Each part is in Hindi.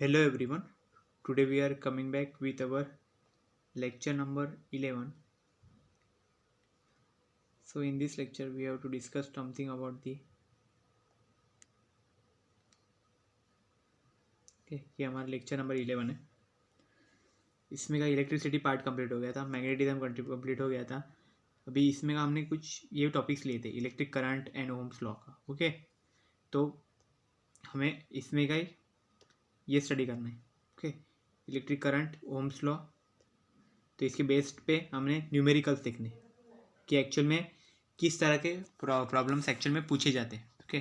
Hello everyone. Today we are coming back with our lecture number 11. So in this lecture we have to discuss something about the ये हमारा लेक्चर नंबर 11 है. इसमें का इलेक्ट्रिसिटी पार्ट कंप्लीट हो गया था, मैग्नेटिज्म कंप्लीट हो गया था. अभी इसमें का हमने कुछ ये टॉपिक्स लिए थे, electric current and ohms law का. ओके, तो हमें इसमें का ये स्टडी करना है. Okay, electric current, Ohm's law. तो इसके बेस्ड पे हमने न्यूमेरिकल्स देखने कि एक्चुअल में किस तरह के प्रॉब्लम्स एक्चुअल में पूछे जाते हैं. ओके,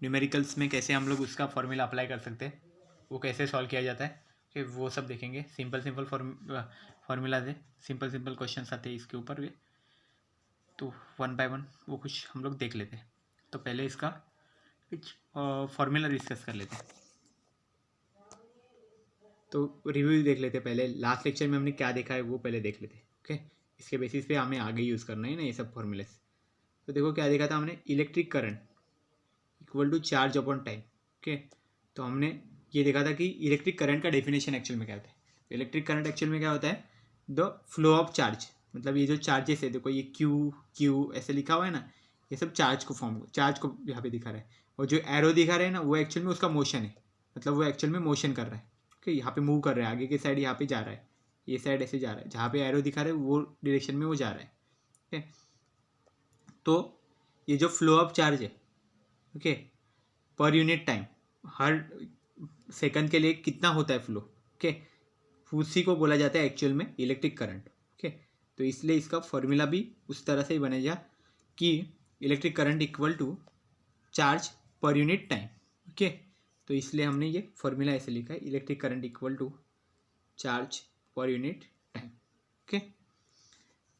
न्यूमेरिकल्स में कैसे हम लोग उसका फॉर्मूला अप्लाई कर सकते हैं, वो कैसे सॉल्व किया जाता है, कि वो सब देखेंगे. सिंपल फार्मूला है, सिंपल क्वेश्चन आते हैं इसके ऊपर भी. तो वन बाय वन वो कुछ हम लोग देख लेते हैं. तो पहले इसका कुछ फार्मूला डिस्कस कर लेते हैं. तो रिव्यू देख लेते हैं. पहले लास्ट लेक्चर में हमने क्या देखा है वो पहले देख लेते हैं. ओके, इसके बेसिस पे हमें आगे यूज़ करना है ना ये सब फॉर्मूलेस. तो देखो क्या देखा था हमने, electric current equal to charge upon time. Okay, तो हमने ये देखा था कि इलेक्ट्रिक करंट का डेफिनेशन एक्चुअल में क्या होता है. इलेक्ट्रिक करंट एक्चुअल में क्या होता है, द फ्लो ऑफ चार्ज. मतलब ये जो चार्जेस है, देखो ये क्यू ऐसे लिखा हुआ है ना, ये सब चार्ज को यहाँ पे दिखा रहा है. और जो एरो दिखा रहा है ना, वो एक्चुअल में उसका मोशन है. मतलब वो एक्चुअल में मोशन कर रहा है. ओके, यहाँ पे मूव कर रहा है, आगे की साइड यहाँ पे जा रहा है, ये साइड ऐसे जा रहा है, जहाँ पे एरो दिखा रहा है वो डायरेक्शन में वो जा रहा है. ओके, तो ये जो फ्लो ऑफ चार्ज है, ओके, पर यूनिट टाइम, हर सेकंड के लिए कितना होता है फ्लो. ओके, उसी को बोला जाता है एक्चुअल में इलेक्ट्रिक करंट. ओके, तो इसलिए इसका फॉर्मूला भी उस तरह से ही बनेगा कि electric current equal to charge per unit time. Okay, तो इसलिए हमने ये फॉर्मूला ऐसे लिखा है, electric current equal to charge per unit time. Okay,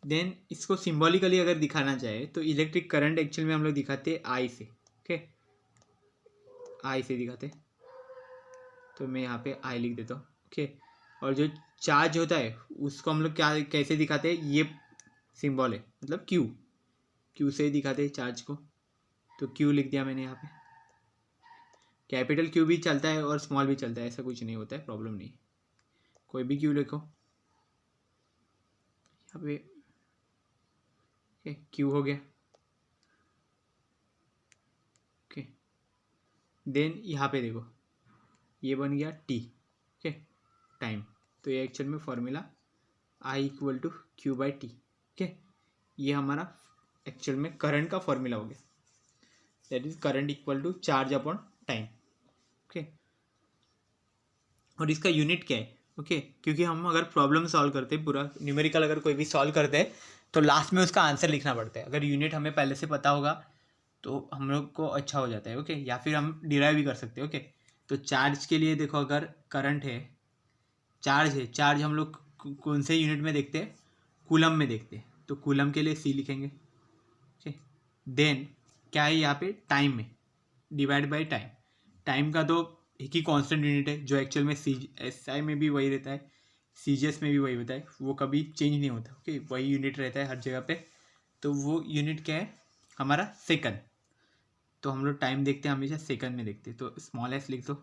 then इसको सिम्बॉलिकली अगर दिखाना चाहे तो इलेक्ट्रिक करंट एक्चुअल में हम लोग दिखाते हैं आई से. ओके, आई से दिखाते, तो मैं यहाँ पे आई लिख देता हूँ. ओके, और जो चार्ज होता है उसको हम लोग क्या कैसे दिखाते हैं, ये सिंबल है, मतलब क्यू से ही दिखाते हैं चार्ज को. तो क्यू लिख दिया मैंने यहाँ पे. कैपिटल क्यू भी चलता है और स्मॉल भी चलता है, ऐसा कुछ नहीं होता है, प्रॉब्लम नहीं. कोई भी क्यू लिखो यहाँ पे. ओके, क्यू हो गया. ओके, देन यहाँ पे देखो ये बन गया टी. Okay, time. तो ये एक्चुअल में formula I equal to Q by T. Okay, ये हमारा एक्चुअल में करंट का फॉर्मूला हो गया. That is current equal to charge upon time. Okay, और इसका यूनिट क्या है. ओके, क्योंकि हम अगर प्रॉब्लम सॉल्व करते हैं, पूरा न्यूमेरिकल अगर कोई भी सॉल्व करते हैं, तो लास्ट में उसका आंसर लिखना पड़ता है. अगर यूनिट हमें पहले से पता होगा तो हम लोग को अच्छा हो जाता है. ओके, या फिर हम डिराइव भी कर सकते हैं. ओके, तो चार्ज के लिए देखो, अगर करंट है, चार्ज हम लोग कौन से यूनिट में देखते हैं, कूलम में देखते हैं. तो कूलम के लिए सी लिखेंगे. ओके, देन क्या है यहाँ पे, टाइम में डिवाइड बाई टाइम. टाइम का तो एक ही कांस्टेंट यूनिट है, जो एक्चुअल में SI में भी वही रहता है, CGS में भी वही होता है, वो कभी चेंज नहीं होता. ओके, वही यूनिट रहता है हर जगह पे. तो वो यूनिट क्या है हमारा, सेकंड. तो हम लोग टाइम देखते हैं हमेशा सेकंड में देखते हैं, तो स्मॉल एस लिख दो.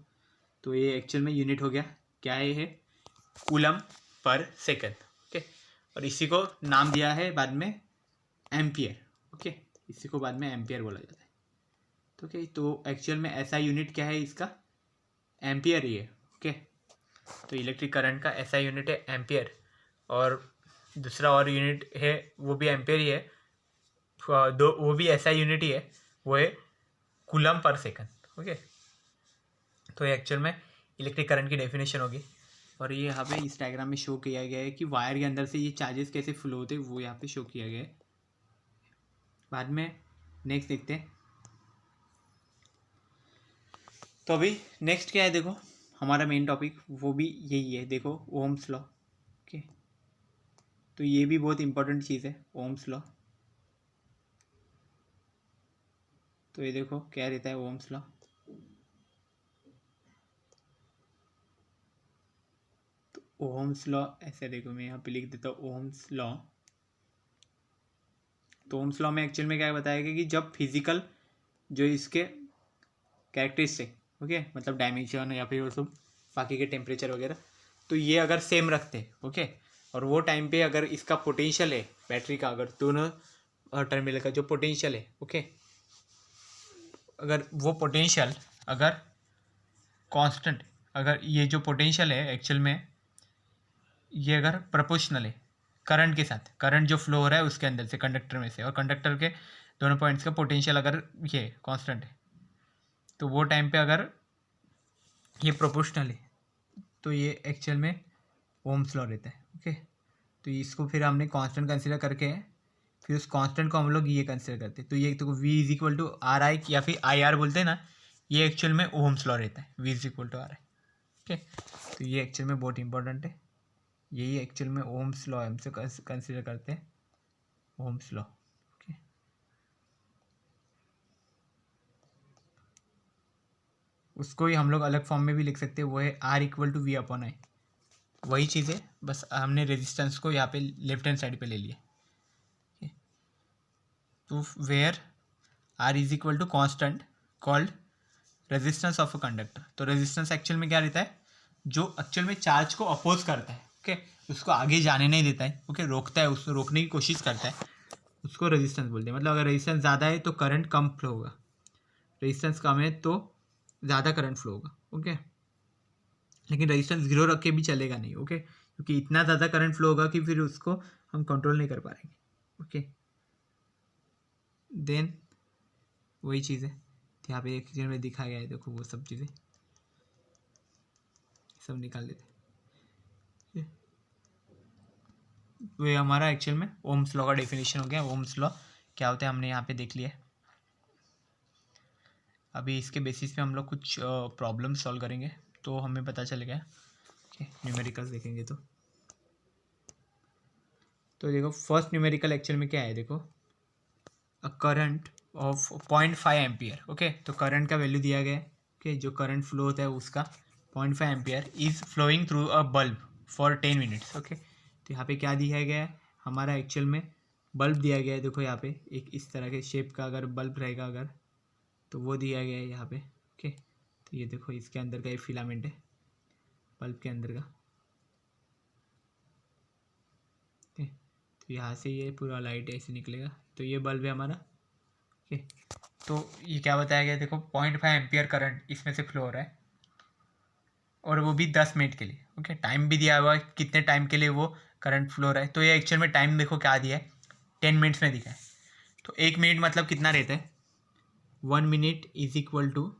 तो ये एक्चुअल में यूनिट हो गया, क्या है कूलम पर सेकंड. ओके, और इसी को नाम दिया है बाद में एम्पियर. ओके, इसी को बाद में एम्पियर बोला जाता है. तो ओके, तो एक्चुअल में ऐसा यूनिट क्या है इसका, एम्पियर ही है. ओके, तो इलेक्ट्रिक करंट का ऐसा यूनिट है एम्पियर. और दूसरा और यूनिट है वो भी एम्पियर ही है, वो भी ऐसा यूनिट ही है, वो है कूलम पर सेकंड. ओके, तो एक्चुअल में इलेक्ट्रिक करंट की डेफिनेशन होगी. और ये यहाँ पे इस डायग्राम में शो किया गया है कि वायर के अंदर से ये चार्जेस कैसे फ्लो होते हैं, वो यहाँ पे शो किया गया है. बाद में नेक्स्ट देखते हैं. तो अभी नेक्स्ट क्या है, देखो हमारा मेन टॉपिक वो भी यही है. देखो ओम्स लॉ. ओके, तो ये भी बहुत इंपॉर्टेंट चीज़ है, ओम्स लॉ. तो ये देखो क्या रहता है ओम्स लॉ. तो ओम्स लॉ ऐसे देखो, मैं यहाँ पे लिख देता हूँ ओम्स लॉ. तो ओम्स लॉ में एक्चुअल में क्या बताया गया कि जब फिजिकल जो इसके कैरेक्टरिस्टिक, ओके, मतलब डायमेंशन या फिर वो सब बाकी के टेम्परेचर वगैरह, तो ये अगर सेम रखते, ओके, और वो टाइम पे अगर इसका पोटेंशियल है बैटरी का, अगर दोनों टर्मिनल का जो पोटेंशियल है, ओके, अगर वो पोटेंशियल अगर कांस्टेंट, अगर ये जो पोटेंशियल है एक्चुअल में ये अगर प्रोपोर्शनल है करंट के साथ, करंट जो फ्लो हो रहा है उसके अंदर से कंडक्टर में से, और कंडक्टर के दोनों पॉइंट्स का पोटेंशियल अगर ये कांस्टेंट है, तो वो टाइम पे अगर ये प्रोपोर्शनल है तो ये एक्चुअल में ओम्स लॉ रहता है, ओके। तो इसको फिर हमने कांस्टेंट कंसीडर करके फिर उस कांस्टेंट को हम लोग ये कंसीडर करते हैं, तो ये तो V is equal to R I या फिर आई आर बोलते हैं ना, ये एक्चुअल में ओम्स लॉ रहता है, V is equal to R I, okay. तो ये एक्चुअल में बहुत इंपॉर्टेंट है, यही एक्चुअल में ओम्स लॉ हमसे कंसीडर करते हैं, ओम्स लॉ, ओके। उसको ही हम लोग अलग फॉर्म में भी लिख सकते हैं, वो है R equal to V upon I, वही चीज़ है, बस हमने रेजिस्टेंस को यहाँ पे लेफ्ट हैंड साइड पे ले लिया, तो where R is equal to constant called resistance of a conductor. तो रेजिस्टेंस एक्चुअल में क्या रहता है, जो एक्चुअल में चार्ज को अपोज करता है, ओके, उसको आगे जाने नहीं देता है, ओके, रोकता है, उसको रोकने की कोशिश करता है, उसको रेजिस्टेंस बोलते हैं। मतलब अगर रेजिस्टेंस ज़्यादा है तो करंट कम फ्लो होगा, रेजिस्टेंस कम है तो ज़्यादा करंट फ्लो होगा, ओके। लेकिन रेजिस्टेंस जीरो रख के भी चलेगा नहीं, ओके, क्योंकि इतना ज़्यादा करंट फ्लो होगा कि फिर उसको हम कंट्रोल नहीं कर पाएंगे, ओके। देन वही चीज़ है, तो यहाँ पे एक चीज़ में दिखाया गया है, देखो वो सब चीज़ें सब निकाल देते, वो हमारा एक्चुअल में ओम्स लॉ का डेफिनेशन हो गया। ओम्स लॉ क्या होता है हमने यहाँ पे देख लिया है। अभी इसके बेसिस पे हम लोग कुछ प्रॉब्लम सॉल्व करेंगे तो हमें पता चल गया, ओके। न्यूमेरिकल्स देखेंगे तो देखो फर्स्ट न्यूमेरिकल एक्चुअल में क्या है, देखो a current of 0.5 ampere, okay. तो करंट का वैल्यू दिया गया है, ओके, जो करंट फ्लो होता है उसका 0.5 ampere is flowing through a bulb for 10 minutes, okay. तो यहाँ पे क्या दिया गया है, हमारा एक्चुअल में बल्ब दिया गया है, देखो यहाँ पे एक इस तरह के शेप का अगर बल्ब रहेगा अगर, तो वो दिया गया है यहाँ पे, ओके। तो ये देखो इसके अंदर का ये फिलामेंट है बल्ब के अंदर का, ओके। तो यहाँ से ये पूरा लाइट ऐसे निकलेगा, तो ये बल्ब है हमारा, ओके। तो ये क्या बताया गया, देखो 0.5 एम्पियर करंट इसमें से फ्लो हो रहा है, और वो भी 10 मिनट के लिए, ओके। टाइम भी दिया हुआ है कितने टाइम के लिए वो करंट फ्लो हो रहा है, तो ये एक्चुअल में टाइम देखो क्या दिया है, 10 मिनट्स में दिखा है। तो 1 मिनट मतलब कितना रहता है, 1 minute is equal to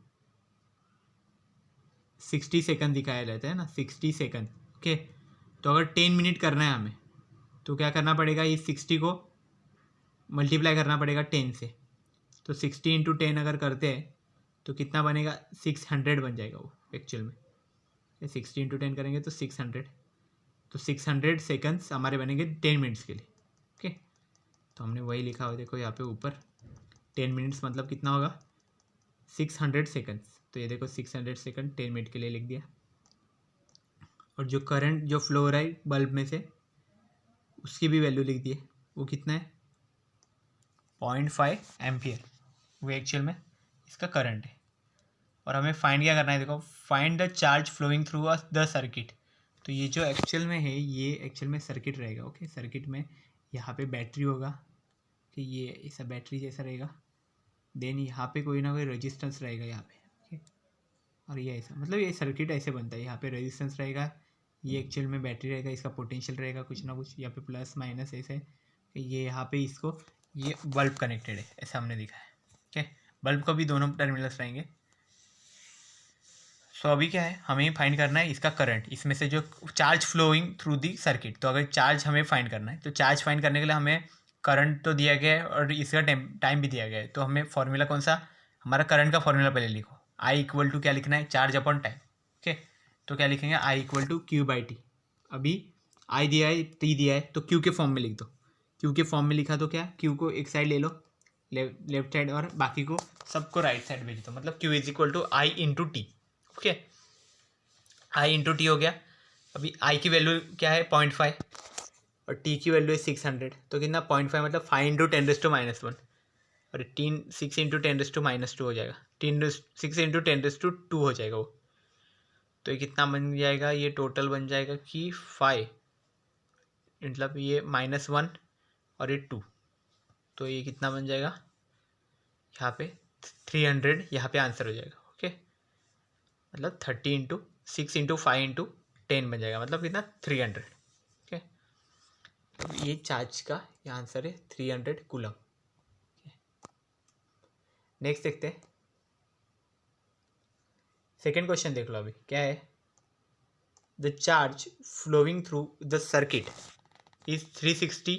60 second दिखाया जाता है ना, 60 सेकंड, ओके। तो अगर 10 मिनट करना है हमें तो क्या करना पड़ेगा, ये 60 को मल्टीप्लाई करना पड़ेगा 10 से, तो 60 इंटू 10 अगर करते हैं तो कितना बनेगा, 600 बन जाएगा वो एक्चुअल में, 60 इंटू 10 करेंगे तो 600, तो 600 सेकंड्स हमारे बनेंगे 10 मिनट्स के लिए, ओके। तो हमने वही लिखा हुआ देखो यहाँ पे ऊपर, 10 मिनट्स मतलब कितना होगा 600 सेकंड्स, तो ये देखो 600 सेकंड 10 मिनट के लिए लिख दिया। और जो करंट जो फ्लो हो रहा है बल्ब में से उसकी भी वैल्यू लिख दिए, वो कितना है 0.5 एम्पियर, वो एक्चुअल में इसका करंट है। और हमें फाइंड क्या करना है, देखो find the charge flowing through the circuit. तो ये जो एक्चुअल में है ये एक्चुअल में सर्किट रहेगा, ओके। सर्किट में यहाँ पे बैटरी होगा कि ये ऐसा बैटरी जैसा रहेगा, देन यहाँ पे कोई ना कोई रेजिस्टेंस रहेगा यहाँ पे, ओके। और ये ऐसा मतलब ये सर्किट ऐसे बनता है, यहाँ पे रेजिस्टेंस रहेगा, ये एक्चुअल में बैटरी रहेगा, इसका पोटेंशियल रहेगा कुछ ना कुछ, यहाँ पे प्लस माइनस ऐसे, ये यहाँ पे इसको ये बल्ब कनेक्टेड है ऐसा हमने दिखा है, ओके। बल्ब को भी दोनों टर्मिनल्स रहेंगे। सो अभी क्या है, हमें फाइंड करना है इसका करंट, इसमें से जो charge flowing through the circuit. तो अगर चार्ज हमें फाइंड करना है तो चार्ज फाइंड करने के लिए हमें करंट तो दिया गया है और इसका टाइम भी दिया गया है। तो हमें फॉर्मूला कौन सा, हमारा करंट का फॉर्मूला पहले लिखो, आई इक्वल टू क्या लिखना है, चार्ज अपॉन टाइम, ओके। तो क्या लिखेंगे, I equal to Q by T. अभी आई दिया है, टी दिया है, तो क्यू के फॉर्म में लिख दो। क्यू के फॉर्म में लिखा तो क्या, क्यू को एक साइड ले लो लेफ्ट साइड और बाकी को सबको राइट साइड भेज दो, मतलब Q is equal to I into T, okay. I into T हो गया। अभी आई की वैल्यू क्या है 0.5 और टी की वैल्यू है 600, तो कितना 0.5 मतलब 5 इंटू 10⁻⁻1 और 6 इंटू 10⁻2 हो जाएगा, 6 इंटू 10⁻2 हो जाएगा वो। तो ये कितना बन जाएगा, ये टोटल बन जाएगा कि 5, मतलब ये -1 और ये 2, तो ये कितना बन जाएगा यहाँ पे 300, यहाँ पे आंसर हो जाएगा। ओके, मतलब 30 इंटू 6 इंटू 5 इंटू 10 बन जाएगा, मतलब कितना 300। ओके, तो ये चार्ज का ये आंसर है 300 कूलम। नेक्स्ट देखते हैं, सेकेंड क्वेश्चन देख लो। अभी क्या है, the charge flowing through the circuit is 360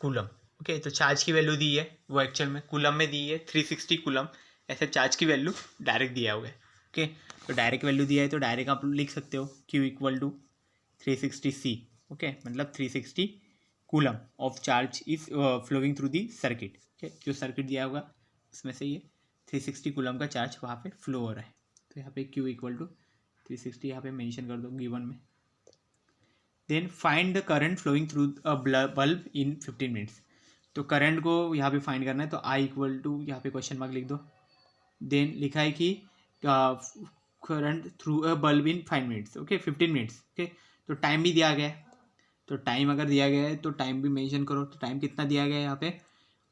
coulomb. Okay, तो चार्ज की वैल्यू दी है, वो एक्चुअल में कूलम में दी है 360 कूलम, ऐसे चार्ज की वैल्यू डायरेक्ट दिया हुआ है। ओके, तो डायरेक्ट वैल्यू दिया है तो डायरेक्ट आप लिख सकते हो Q equal to 360C। Okay, मतलब 360 coulomb of charge is flowing through the circuit. Okay, जो सर्किट दिया होगा उसमें से ये 360 कूलम का चार्ज वहाँ पे फ्लो हो रहा है। तो यहाँ पे Q इक्वल टू 360 यहाँ पे मेंशन कर दो गिवन में। Then find the current flowing through a bulb in 15 minutes. तो करंट को यहाँ पे फाइंड करना है, तो I इक्वल टू यहाँ पे क्वेश्चन मार्क लिख दो। देन लिखा है कि current through a bulb in 5 minutes. Okay, 15 minutes. Okay, तो टाइम भी दिया गया है, तो टाइम अगर दिया गया है तो टाइम भी मेंशन करो। तो टाइम कितना दिया गया है यहाँ पे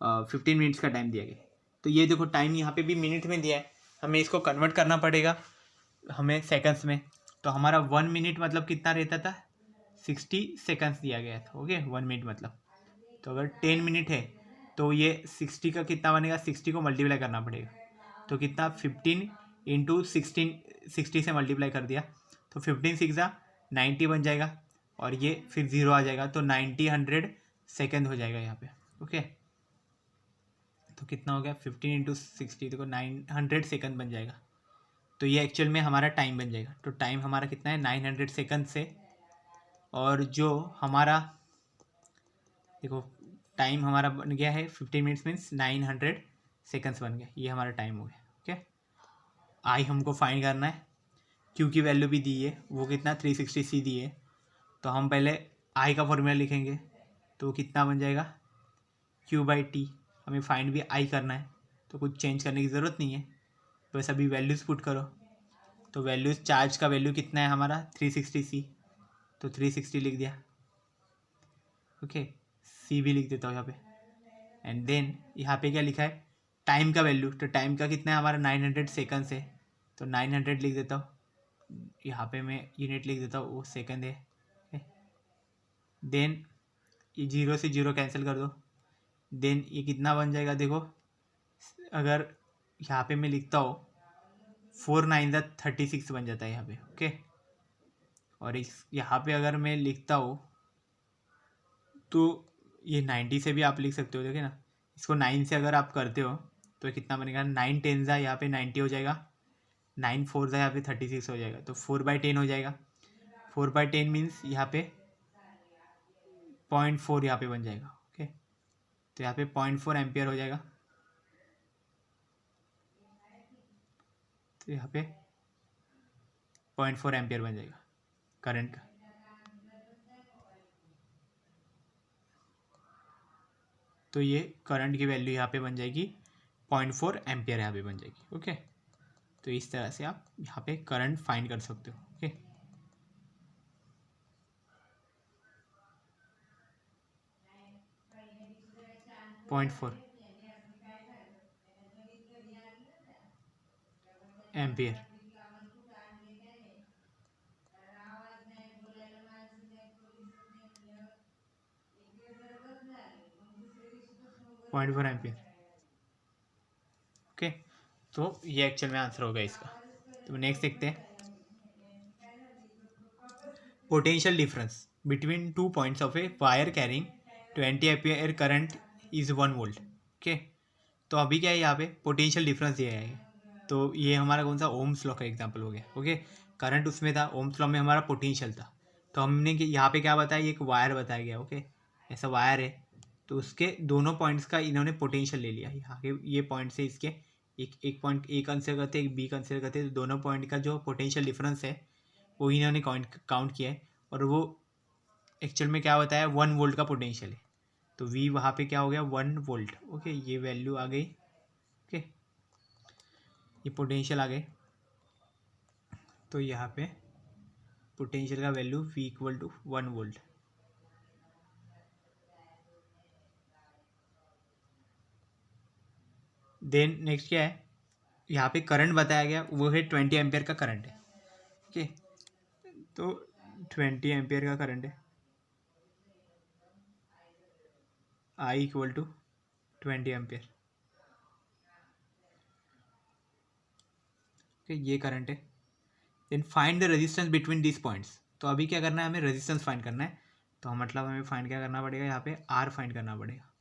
15 मिनट्स का टाइम दिया गया है। तो ये देखो टाइम यहाँ पे भी मिनट में दिया है, हमें इसको कन्वर्ट करना पड़ेगा हमें सेकंड्स में। तो हमारा 1 मिनट मतलब कितना रहता था, 60 सेकंड्स दिया गया था। ओके, 1 मिनट मतलब, तो अगर 10 मिनट है तो ये 60 का कितना बनेगा, 60 को मल्टीप्लाई करना पड़ेगा। तो कितना 15 इंटू 16, 60 से मल्टीप्लाई कर दिया तो 15 6 90 बन जाएगा, और ये फिर 0 आ जाएगा, तो 90 सेकेंड हो जाएगा यहाँ पे। ओके, तो कितना हो गया 15 इंटू 60, देखो 900 सेकेंड बन जाएगा। तो ये एक्चुअल में हमारा टाइम बन जाएगा। तो टाइम हमारा कितना है 900 सेकेंड से, और जो हमारा देखो टाइम हमारा बन गया है 15 मिनट्स मीन्स 900 सेकेंड्स बन गया, ये हमारा टाइम हो गया। ओके, आई हमको फाइंड करना है, क्यू की वैल्यू भी दी है, वो कितना 360C दी है। तो हम पहले आई का फॉर्मूला लिखेंगे, तो कितना बन जाएगा Q/T। हमें फाइंड भी आई करना है, तो कुछ चेंज करने की ज़रूरत नहीं है, बस अभी वैल्यूज़ पुट करो। तो वैल्यूज़, चार्ज का वैल्यू कितना है हमारा 360C, तो 360 लिख दिया। ओके, C भी लिख देता हूँ यहाँ पे। एंड देन यहाँ पे क्या लिखा है, टाइम का वैल्यू, तो टाइम का कितना है हमारा 900 सेकंड्स है, तो 900 लिख देता हूँ। यहाँ पे मैं यूनिट लिख देता हूँ, वो सेकंड है। देन ये 0 से 0 कैंसिल कर दो। देन ये कितना बन जाएगा, देखो अगर यहाँ पे मैं लिखता हूँ 4 9 36 बन जाता है यहाँ पे। ओके, और इस यहाँ पे अगर मैं लिखता हूँ तो ये 90 से भी आप लिख सकते हो। देखिए ना, इसको 9 से अगर आप करते हो तो कितना बनेगा, 9 10 यहाँ पे 90 हो जाएगा, 9 4 यहाँ पे 36 हो जाएगा, तो 4/10 हो जाएगा। 4/10 मीन्स यहाँ पे 0.4 यहाँ पे बन जाएगा। ओके, तो यहाँ पे 0.4 एम्पियर हो जाएगा, तो यहाँ पे 0.4 एम्पियर बन जाएगा करंट का। तो ये करंट की वैल्यू यहाँ पे बन जाएगी 0.4 एम्पियर यहाँ पे बन जाएगी। ओके, तो इस तरह से आप यहाँ पे करंट फाइंड कर सकते हो। Okay, 0.4 ampere. Point 4 ampere. Okay, तो ये एक्चुअल में आंसर होगा इसका। तो नेक्स्ट देखते हैं, potential difference between 2 points of a wire carrying 20 ampere current is 1 volt. Okay, तो अभी क्या है यहाँ पे पोटेंशियल डिफरेंस दिया है, तो ये हमारा कौन सा ओम्स लॉ का एग्जांपल हो गया। ओके, करंट उसमें था, ओम्स लॉ में हमारा पोटेंशियल था। तो हमने यहाँ पे क्या बताया, एक वायर बताया गया। ओके, ऐसा वायर है, तो उसके दोनों पॉइंट्स का इन्होंने पोटेंशियल ले लिया। यहाँ के ये पॉइंट से इसके एक पॉइंट ए कंसिडर करते हैं, एक बी कंसिडर करते हैं, तो दोनों पॉइंट का जो पोटेंशियल डिफरेंस है वो इन्होंने काउंट किया है, और वो एक्चुअल में क्या बताया 1 वोल्ट का पोटेंशियल है। तो वी वहाँ पे क्या हो गया 1 वोल्ट। ओके, ये वैल्यू आ गई। ओके, ये पोटेंशियल आ गए। तो यहाँ पे पोटेंशियल का value V equal to 1 volt. Then next क्या है, यहाँ पे करंट बताया गया वो है 20 एम्पियर का करंट है। ओके, तो 20 एम्पियर का करंट है, I equal to 20 ampere. Okay, ये करंट है। Then find the resistance between this points. तो अभी क्या करना है, हमें रेजिस्टेंस फाइंड करना है। तो मतलब हमें फाइंड क्या करना पड़ेगा, यहाँ पे R फाइंड करना पड़ेगा।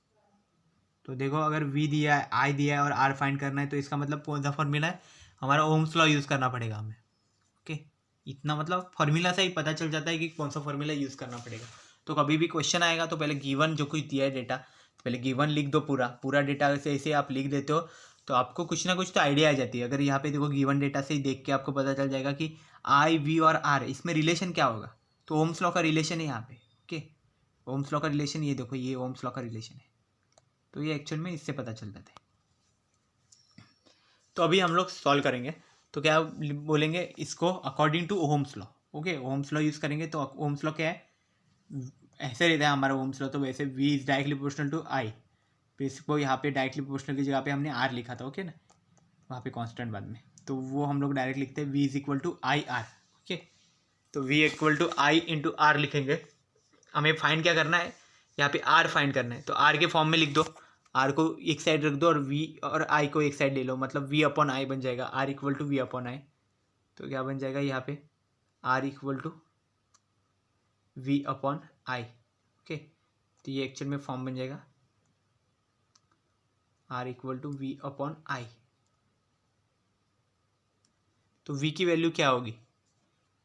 तो देखो अगर V दिया है, I दिया है और R फाइंड करना है, तो इसका मतलब कौन सा फॉर्मूला है, हमारा ओम्स लॉ यूज़ करना पड़ेगा हमें। ओके, इतना मतलब फॉर्मूला से ही पता चल जाता है कि कौन सा फॉर्मूला यूज़ करना पड़ेगा। तो कभी भी क्वेश्चन आएगा तो पहले गिवन जो कुछ दिया है डेटा, पहले गिवन लिख दो, पूरा डेटा से ऐसे आप लिख देते हो तो आपको कुछ ना कुछ तो आइडिया आ जाती है। अगर यहाँ पे देखो गिवन डेटा से ही देख के आपको पता चल जाएगा कि I, V और R इसमें रिलेशन क्या होगा। तो ओम्स लॉ का रिलेशन है यहाँ पे। ओके, ओम्स लॉ का रिलेशन ये देखो, ये ओम्स लॉ का रिलेशन है। तो ये एक्चुअल में इससे पता चल जाता है। तो अभी हम लोग सॉल्व करेंगे। तो क्या बोलेंगे इसको, according to Ohm's law. Okay, Ohm's law use करेंगे। तो ओम्स लॉ क्या है, ऐसे रहता है हमारा ओम्स लॉ। तो वैसे V is directly proportional to I। इसको यहाँ पे डायरेक्टली प्रोपोर्शनल की जगह पे हमने R लिखा था। ओके ना, वहाँ पे कांस्टेंट बाद में, तो वो हम लोग डायरेक्ट लिखते हैं V is equal to I R। Okay, तो V equal to I into R लिखेंगे। हमें फाइंड क्या करना है, यहाँ पे R फाइंड करना है। तो R के फॉर्म में लिख दो, R को एक साइड रख दो और V और I को एक साइड ले लो, मतलब V अपॉन I बन जाएगा, R equal to V upon I। तो क्या बन जाएगा यहाँ पे, R equal to V upon I। Okay, तो ये एक्चुअल में फॉर्म बन जाएगा R equal to V upon I। तो V की वैल्यू क्या होगी,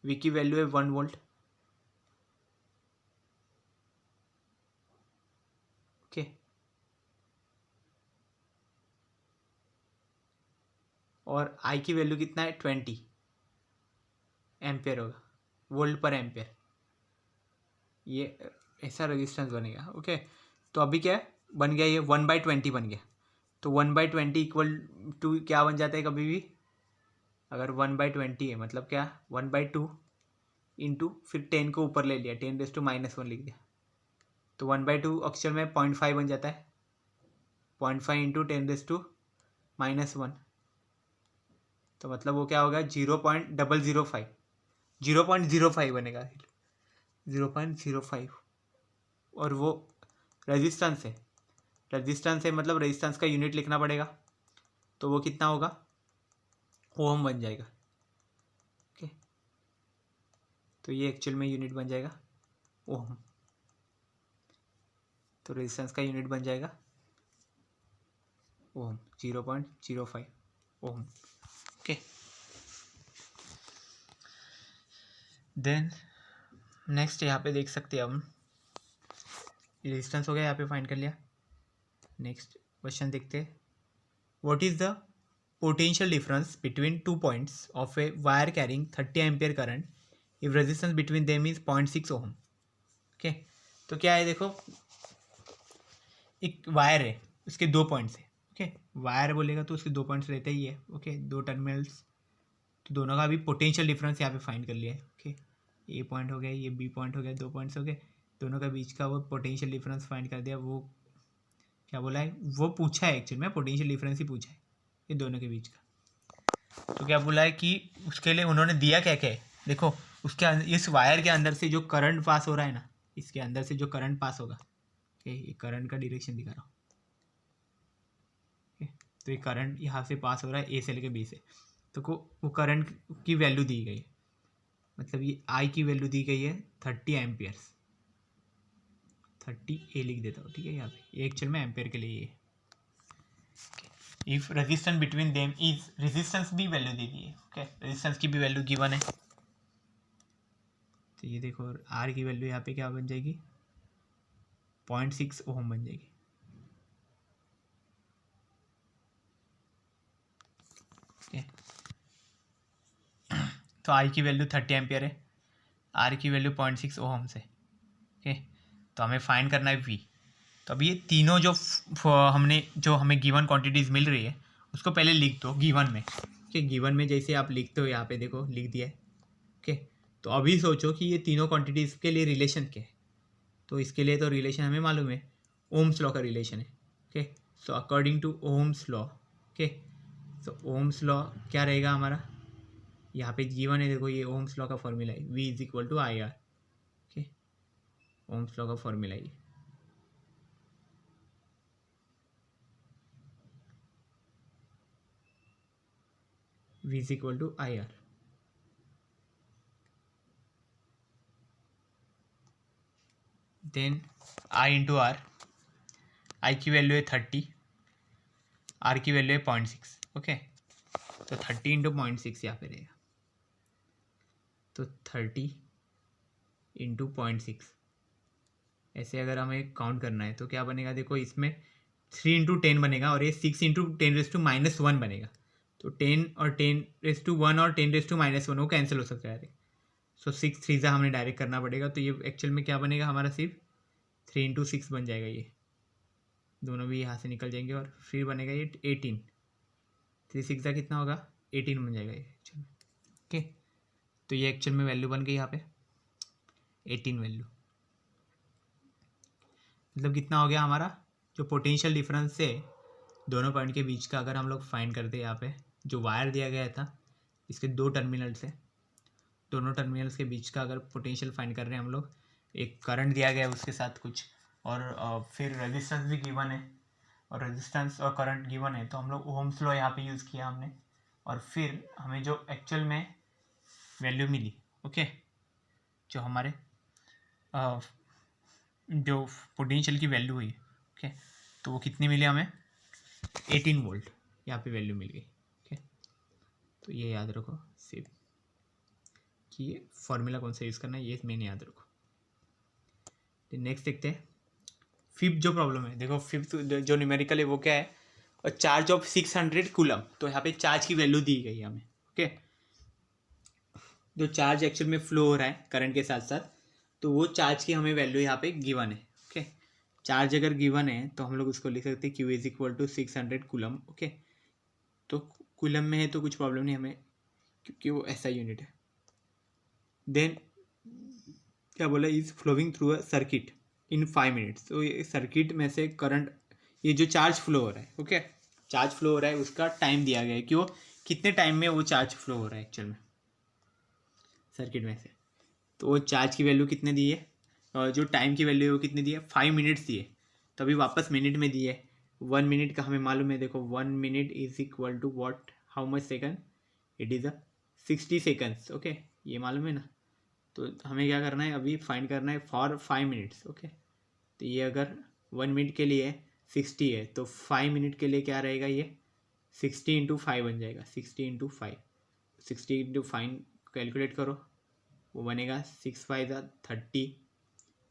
V की वैल्यू है 1 वोल्ट। ओके, और I की वैल्यू कितना है, 20 एम्पेयर होगा, वोल्ट पर एम्पेयर। ये ऐसा रेजिस्टेंस बनेगा। ओके, तो अभी क्या बन गया, ये 1/20 बन गया। तो 1/20 इक्वल टू क्या बन जाता है कभी भी, अगर 1/20 है मतलब क्या, 1/2 इंटू फिर 10 को ऊपर ले लिया, 10⁻⁻1 लिख दिया। तो 1/2 अक्षर में 0.5 बन जाता है, 0.5 इंटू 10⁻⁻1। तो मतलब वो क्या होगा, 0.005, 0.05 बनेगा, 0.05। और वो रेजिस्टेंस है, मतलब रेजिस्टेंस का यूनिट लिखना पड़ेगा। तो वो कितना होगा, ओम बन जाएगा। ओके, तो ये एक्चुअल में यूनिट बन जाएगा ओम। तो रेजिस्टेंस का यूनिट बन जाएगा ओम, 0.05 ओम। ओके, देन नेक्स्ट यहाँ पे देख सकते हैं हम, रेजिस्टेंस हो गया, यहाँ पे फाइंड कर लिया। नेक्स्ट क्वेश्चन देखते हैं, what is the potential difference between 2 points of a wire carrying 30 ampere current if resistance between them is 0.6 ohm. Okay, तो क्या है देखो, एक वायर है, उसके 2 पॉइंट्स है। ओके, वायर बोलेगा तो उसके 2 पॉइंट्स रहते ही है। ओके, 2 टर्मिनल्स, तो दोनों का भी पोटेंशियल डिफरेंस यहाँ पे फाइंड कर लिया है। ओके, ए पॉइंट हो गया, ये बी पॉइंट हो गया, 2 पॉइंट्स हो गए, दोनों का बीच का वो पोटेंशियल डिफरेंस फाइंड कर दिया। वो क्या बोला है, वो पूछा है एक्चुअली में, पोटेंशियल डिफरेंस ही पूछा है ये दोनों के बीच का। तो क्या बोला है कि उसके लिए उन्होंने दिया क्या क्या है, देखो उसके इस वायर के अंदर से जो करंट पास हो रहा है ना, इसके अंदर से जो करंट पास होगा, ये करंट का डायरेक्शन दिखा रहा हूँ। तो ये करंट यहाँ से पास हो रहा है, ए से लेके बी से। तो वो करंट की वैल्यू दी गई है, मतलब ये आई की वैल्यू दी गई है 30 एम्पियर्स, 30 ए लिख देता हूँ। ठीक है, यहाँ पे एक्चुअल में एम्पेयर के लिए ये। If resistance between them is, resistance भी वैल्यू दी गई है। ओके, रेजिस्टेंस की भी वैल्यू गिवन है। तो ये देखो आर की वैल्यू यहाँ पे क्या बन जाएगी, 0.6 ओम बन जाएगी। ओके, तो आई की वैल्यू 30 एम्पियर है, आर की वैल्यू 0.6 ओम से। ओके, तो हमें फाइंड करना है वी। तो अब ये तीनों जो हमें गिवन क्वांटिटीज़ मिल रही है उसको पहले लिख दो गिवन में। ओके, गिवन में जैसे आप लिखते हो, यहाँ पे देखो लिख दिया है ओके। तो अभी सोचो कि ये तीनों क्वांटिटीज़ के लिए रिलेशन क्या है। तो इसके लिए तो रिलेशन हमें मालूम है, ओम्स लॉ का रिलेशन है। Okay, so according to Ohm's law, okay, so Ohm's law क्या रहेगा हमारा, यहाँ पे गिवन है, देखो ये ओम्स लॉ का फॉर्मूला है, V is equal to I R. Okay, Ohm's law का फॉर्मूला है V is equal to I R. Then I into R, I की वैल्यू है 30, आर की वैल्यू है 0.6। ओके, तो 30 इंटू 0.6 यहाँ पे रहेगा, तो 30 इंटू 0.6। ऐसे अगर हमें काउंट करना है तो क्या बनेगा, देखो इसमें 3 इंटू 10 बनेगा और ये 6 इंटू 10⁻1 बनेगा। तो 10 और 10⁻1 और 10⁻1 वो कैंसिल हो सकता है। सो 6 3 ज़ा हमें डायरेक्ट करना पड़ेगा, तो ये एक्चुअल में क्या बनेगा हमारा, सिर्फ 3 इंटू 6 बन जाएगा, ये दोनों भी यहाँ से निकल जाएंगे और फिर बनेगा ये 18। 3 6 ज़ा कितना होगा, 18 बन जाएगा ये एक्चुअल में। ओके, तो ये एक्चुअल में वैल्यू बन गई यहाँ पे 18 वैल्यू। मतलब कितना हो गया हमारा, जो पोटेंशियल डिफरेंस है दोनों पॉइंट के बीच का, अगर हम लोग फाइंड करते हैं यहाँ पे, जो वायर दिया गया था इसके दो टर्मिनल से, दोनों टर्मिनल्स के बीच का अगर पोटेंशियल फाइंड कर रहे हैं हम लोग, एक करंट दिया गया है उसके साथ कुछ, और फिर रेजिस्टेंस भी गिवन है, और रेजिस्टेंस और करंट गिवन है, तो हम लोग ओम्स लॉ यहाँ पे यूज़ किया हमने, और फिर हमें जो एक्चुअल में वैल्यू मिली, ओके, जो हमारे जो पोटेंशियल की वैल्यू हुई, ओके, तो वो कितनी मिली हमें, 18 वोल्ट यहाँ पे वैल्यू मिल गई। ओके, तो ये याद रखो सेव, कि ये फॉर्मूला कौन सा यूज़ करना है, ये मैंने याद रखो। नेक्स्ट देखते हैं फिफ्थ जो प्रॉब्लम है। देखो फिफ्थ जो न्यूमेरिकल है वो क्या है, और चार्ज ऑफ 600 कूलम। तो यहाँ पे चार्ज की वैल्यू दी गई है हमें। ओके, जो चार्ज एक्चुअल में फ्लो हो रहा है करंट के साथ साथ, तो वो चार्ज की हमें वैल्यू यहाँ पे गिवन है। ओके, चार्ज अगर गिवन है तो हम लोग उसको लिख सकते हैं Q is equal to 600 coulomb. Okay, तो कूलम में है तो कुछ प्रॉब्लम नहीं हमें, क्योंकि वो ऐसा यूनिट है। देन क्या बोला, is flowing through a circuit in 5 minutes. तो ये सर्किट में से करंट, ये जो चार्ज फ्लो हो रहा है, ओके, चार्ज फ्लो हो रहा है, उसका टाइम दिया गया है कि वो कितने टाइम में वो चार्ज फ्लो हो रहा है एक्चुअल में सर्किट में से। तो वो चार्ज की वैल्यू कितने दी है, और जो टाइम की वैल्यू है वो कितनी दी है, 5 मिनट्स दी है। तो अभी वापस मिनट में दी है, 1 मिनट का हमें मालूम है। देखो 1 minute is equal to what, how much second, it is a 60 seconds. Okay, ये मालूम है ना। तो हमें क्या करना है, अभी फाइंड करना है फॉर 5 मिनट्स। ओके, तो ये अगर 1 मिनट के लिए 60 है, तो 5 मिनट के लिए क्या रहेगा, ये 60 इंटू 5 बन जाएगा। 60 इंटू 5, 60 इंटू 5 कैलकुलेट करो, वो बनेगा 6 5 30,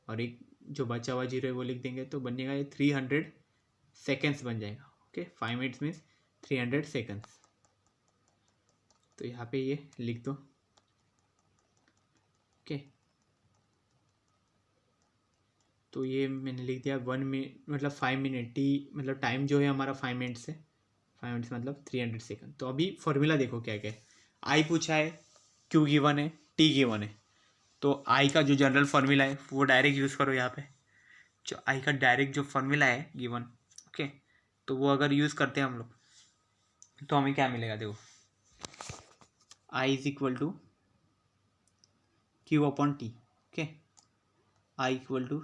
और एक जो बचा हुआ जीरो है वो लिख देंगे, तो बनेगा ये 300 सेकेंड्स बन जाएगा। Okay, 5 minutes means 300 seconds. तो यहाँ पे ये लिख दो। ओके, तो ये मैंने लिख दिया 1 मिनट मतलब 5 मिनट, टी मतलब टाइम जो है हमारा 5 मिनट्स है, 5 मिनट्स मतलब 300 सेकेंड। तो अभी फॉर्मूला देखो क्या क्या है। आई पूछा है, क्यू गिवन है, टी गिवन है। तो आई का जो जनरल फार्मूला है वो डायरेक्ट यूज़ करो यहाँ पे। जो आई का डायरेक्ट जो फार्मूला है गिवन, ओके, तो वो अगर यूज़ करते हैं हम लोग, तो हमें क्या मिलेगा, देखो I is equal to Q upon T. Okay, I equal to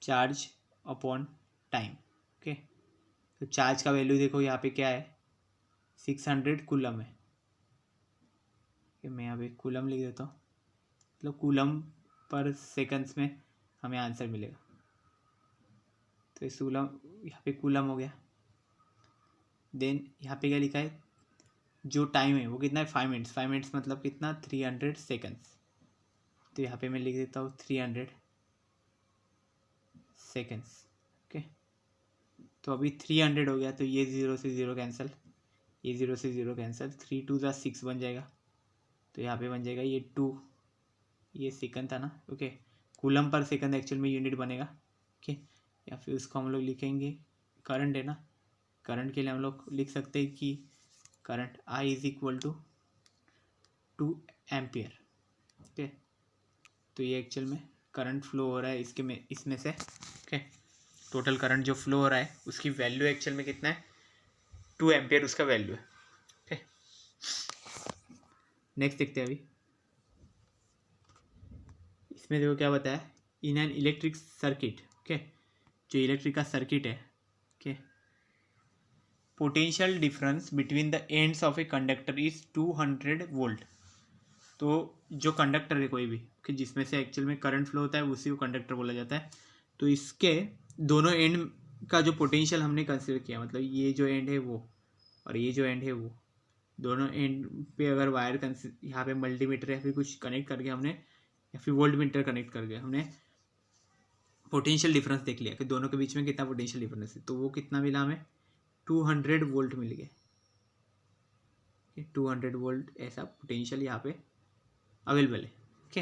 charge upon time. Okay, तो चार्ज का वैल्यू देखो यहाँ पे क्या है, 600 कूलम है। मैं यहाँ पे कूलम लिख देता हूँ, मतलब कूलम पर सेकंड्स में हमें आंसर मिलेगा। तो इस कूलम, यहाँ पे कूलम हो गया। देन यहाँ पे क्या लिखा है, जो टाइम है वो कितना है, 5 मिनट्स। 5 मिनट्स मतलब कितना, 300 सेकंड्स। तो यहाँ पे मैं लिख देता हूँ 300 सेकंड्स। ओके, तो अभी 300 हो गया, तो ये 0 से 0 कैंसिल, ये 0 से 0 कैंसिल, 3 2 ज़ा 6 बन जाएगा। तो यहाँ पे बन जाएगा ये 2, ये सेकंड था ना। Okay, coulomb per second actual में यूनिट बनेगा। ओके, या फिर उसको हम लोग लिखेंगे, करंट है ना, करंट के लिए हम लोग लिख सकते हैं कि current I is equal to 2 ampere. Okay, तो ये एक्चुअल में करंट फ्लो हो रहा है इसमें से। ओके, टोटल करंट जो फ्लो हो रहा है उसकी वैल्यू एक्चुअल में कितना है, 2 एम्पियर उसका वैल्यू है। ओके, नेक्स्ट देखते हैं अभी। इसमें देखो क्या बताया, in an electric circuit. Okay, जो इलेक्ट्रिक का सर्किट है, okay, potential difference between the ends of a conductor is 200 volt. तो जो कंडक्टर है कोई भी, कि जिसमें से एक्चुअल में करंट फ्लो होता है उसी को कंडक्टर बोला जाता है। तो इसके दोनों एंड का जो पोटेंशियल हमने कंसिडर किया, मतलब ये जो एंड है वो और ये जो एंड है वो, दोनों एंड पे अगर वायर यहाँ पे मल्टीमीटर या फिर कुछ कनेक्ट करके हमने, या फिर वोल्ट मीटर कनेक्ट करके हमने पोटेंशियल डिफरेंस देख लिया कि दोनों के बीच में कितना पोटेंशियल डिफरेंस है। तो वो कितना मिला हमें, 200 वोल्ट मिल गया। 200 वोल्ट ऐसा पोटेंशियल यहाँ पे अवेलेबल है। ओके,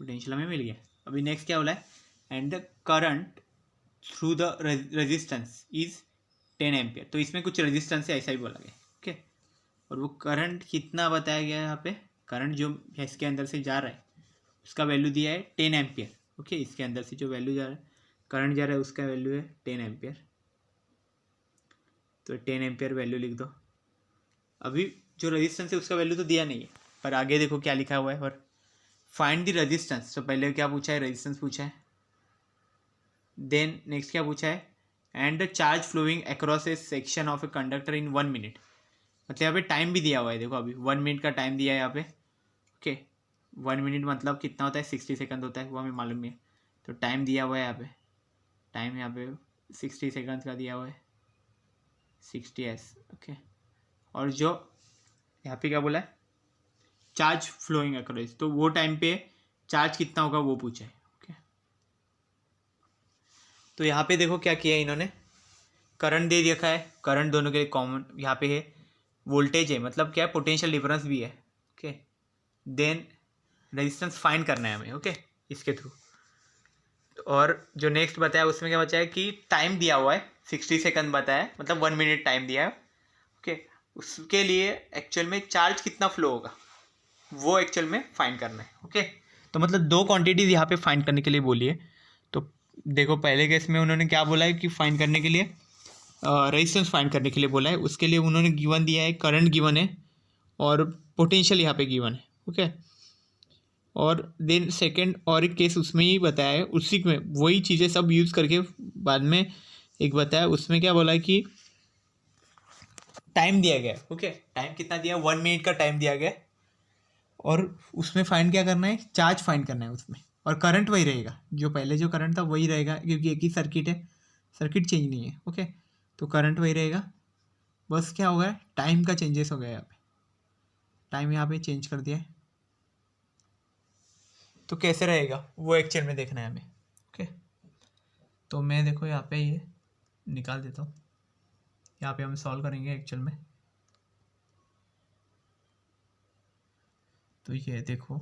पोटेंशियल हमें मिल गया। अभी नेक्स्ट क्या बोला है, and the current through the resistance is 10 ampere. तो इसमें कुछ रेजिस्टेंस है ऐसा ही बोला गया। ओके, और वो करंट कितना बताया गया है यहाँ पे, करंट जो इसके अंदर से जा रहा है उसका वैल्यू दिया है 10 एम्पियर। ओके, इसके अंदर से जो वैल्यू जा रहा है, करंट जा रहा है, उसका वैल्यू है 10 एम्पियर। तो 10 एम्पियर वैल्यू लिख दो। अभी जो रेजिस्टेंस है उसका वैल्यू तो दिया नहीं है, पर आगे देखो क्या लिखा हुआ है, और फाइंड द रेजिस्टेंस। तो पहले क्या पूछा है, रेजिस्टेंस पूछा है। देन नेक्स्ट क्या पूछा है, and the charge flowing across a section of a conductor in 1 minute. मतलब यहाँ पे टाइम भी दिया हुआ है, देखो अभी 1 मिनट का टाइम दिया है यहाँ पे। ओके, 1 मिनट मतलब कितना होता है, 60 सेकंड होता है, वो हमें मालूम है। तो टाइम दिया हुआ है यहाँ पे, टाइम यहाँ पे 60 सेकंड का दिया हुआ है, 60s। ओके, और जो यहाँ पे क्या बोला है, चार्ज फ्लोइंग अक्रॉस, तो वो टाइम पे चार्ज कितना होगा वो पूछा है। ओके, तो यहाँ पे देखो क्या किया है इन्होंने, करंट दे रखा है, करंट दोनों के लिए कॉमन यहाँ पे है, वोल्टेज है, मतलब क्या है, पोटेंशियल डिफरेंस भी है। ओके, देन रेजिस्टेंस फाइंड करना है हमें। ओके, इसके थ्रू। और जो नेक्स्ट बताया उसमें क्या बचा है कि टाइम दिया हुआ है 60 सेकंड बताया है, मतलब 1 मिनट टाइम दिया है। ओके, उसके लिए एक्चुअल में चार्ज कितना फ्लो होगा वो एक्चुअल में फाइंड करना है। ओके, तो मतलब 2 क्वांटिटीज यहाँ पे फाइंड करने के लिए बोली है। तो देखो पहले केस में उन्होंने क्या बोला है कि फाइंड करने के लिए, रेजिस्टेंस फाइंड करने के लिए बोला है। उसके लिए उन्होंने गिवन दिया है, करंट गिवन है और पोटेंशियल यहाँ पे गिवन है। ओके, और देन सेकंड और एक केस उसमें ही बताया है, उसी में वही चीज़ें सब यूज़ करके बाद में एक बताया, उसमें क्या बोला है कि टाइम दिया गया है। ओके, टाइम कितना दिया, 1 मिनट का टाइम दिया गया है, और उसमें फाइंड क्या करना है, चार्ज फाइंड करना है उसमें, और करंट वही रहेगा, जो पहले जो करंट था वही रहेगा, क्योंकि एक ही सर्किट है, सर्किट चेंज नहीं है। ओके, तो करंट वही रहेगा, बस क्या होगा, टाइम का चेंजेस हो गया यहाँ पे, टाइम यहाँ पे चेंज कर दिया है। तो कैसे रहेगा वो एक्चुअल में देखना है हमें। ओके, तो मैं देखो यहाँ पे ये निकाल देता हूँ, यहाँ पे हम सॉल्व करेंगे एक्चुअल में। तो ये देखो,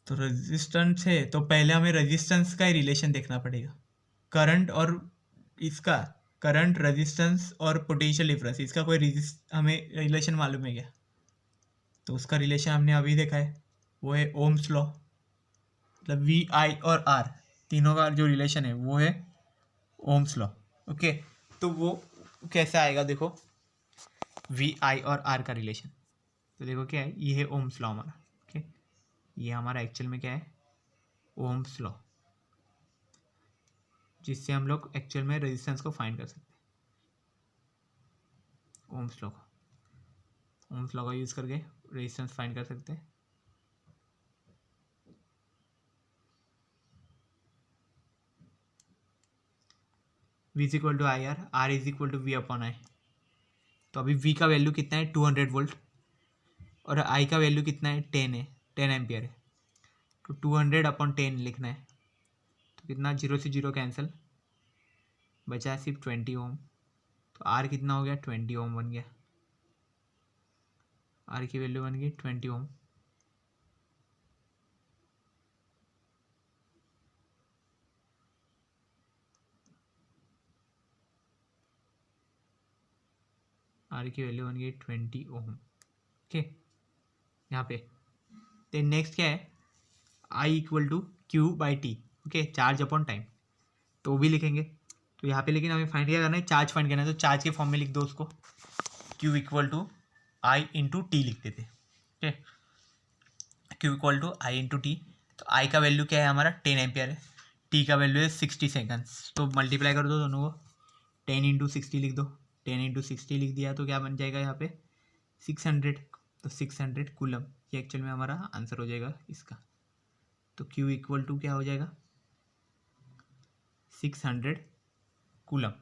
तो रेजिस्टेंस है, तो पहले हमें रेजिस्टेंस का ही रिलेशन देखना पड़ेगा, करंट और इसका, करंट, रेजिस्टेंस और पोटेंशियल डिफरेंस, इसका कोई हमें रिलेशन मालूम है क्या? तो उसका रिलेशन हमने अभी देखा है, वो है ओम्स लॉ। मतलब वी आई और आर तीनों का जो रिलेशन है वो है ओम्स लॉ। ओके, तो वो कैसे आएगा, देखो वी आई और आर का रिलेशन, तो देखो क्या है, ये है ओम्स लॉ हमारा। ओके, ये हमारा एक्चुअल में क्या है, ओम्स लॉ, जिससे हम लोग एक्चुअल में रेजिस्टेंस को फाइंड कर सकते हैं। ओम्स लॉ का, ओम्स लॉ का यूज़ करके रेजिस्टेंस फाइंड कर सकते हैं। V is equal to I R is equal to V upon I. तो अभी V का वैल्यू कितना है, 200 वोल्ट, और I का वैल्यू कितना है, 10 है, 10 एम्पियर है। तो 200 अपॉन 10 लिखना है, तो कितना, 0 से 0 कैंसिल, बचा है सिर्फ 20 ओम। तो R कितना हो गया, 20 ओम बन गया, R की वैल्यू बन गई 20 ओम। आर की वैल्यू बन गई 20 ओम। ओके, यहाँ पे देन नेक्स्ट क्या है, I equal to Q by T. Okay, charge upon time, तो वो भी लिखेंगे। तो यहाँ पे लेकिन हमें फाइंड क्या करना है, चार्ज फाइंड करना है। तो चार्ज के फॉर्म में लिख दो उसको, Q equal to I into T लिख देते। Okay, Q equal to I into T. तो आई का वैल्यू क्या है हमारा 10 एम्पियर है, टी का वैल्यू है 60 सेकंड्स। तो मल्टीप्लाई कर दो दोनों को, 10 इंटू 60 लिख दो। 10 इंटू 60 लिख दिया तो क्या बन जाएगा यहाँ पे 600। तो 600 कूलम, ये एक्चुअल में हमारा आंसर हो जाएगा इसका। तो क्यू इक्वल टू क्या हो जाएगा 600 कूलम।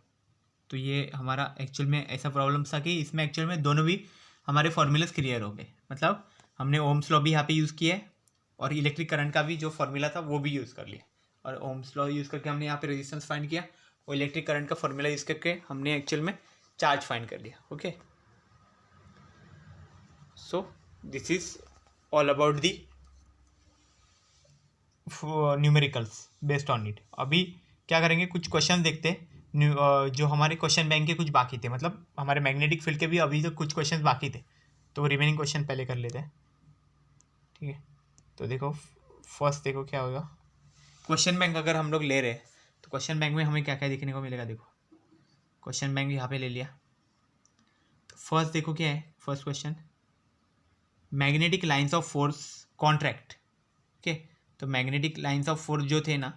तो ये हमारा एक्चुअल में ऐसा प्रॉब्लम था कि इसमें एक्चुअल में दोनों भी हमारे फॉर्मूलाज क्लियर हो गए। मतलब हमने ओम्स लॉ भी यहाँ पे यूज़ किया है और इलेक्ट्रिक करंट का भी जो फॉर्मूला था वो भी यूज़ कर लिया। और ओम्स लॉ यूज़ करके हमने यहाँ पे रेजिस्टेंस फाइंड किया और इलेक्ट्रिक करंट का फॉर्मूला यूज़ करके हमने एक्चुअल में चार्ज फाइंड कर लिया। Okay, so this is all about the numericals based on it. अभी क्या करेंगे, कुछ क्वेश्चन देखते हैं जो हमारे क्वेश्चन बैंक के कुछ बाकी थे, मतलब हमारे मैग्नेटिक फील्ड के भी अभी तो कुछ क्वेश्चन बाकी थे, तो वो रिमेनिंग क्वेश्चन पहले कर लेते हैं। ठीक है, तो देखो फर्स्ट देखो क्या होगा, क्वेश्चन बैंक अगर हम लोग ले रहे हैं तो क्वेश्चन बैंक में हमें क्या क्या देखने को मिलेगा। देखो क्वेश्चन बैंक यहाँ पे ले लिया, तो फर्स्ट देखो क्या है, first question, magnetic lines of force contract. Okay, तो मैग्नेटिक लाइन्स ऑफ फोर्स जो थे ना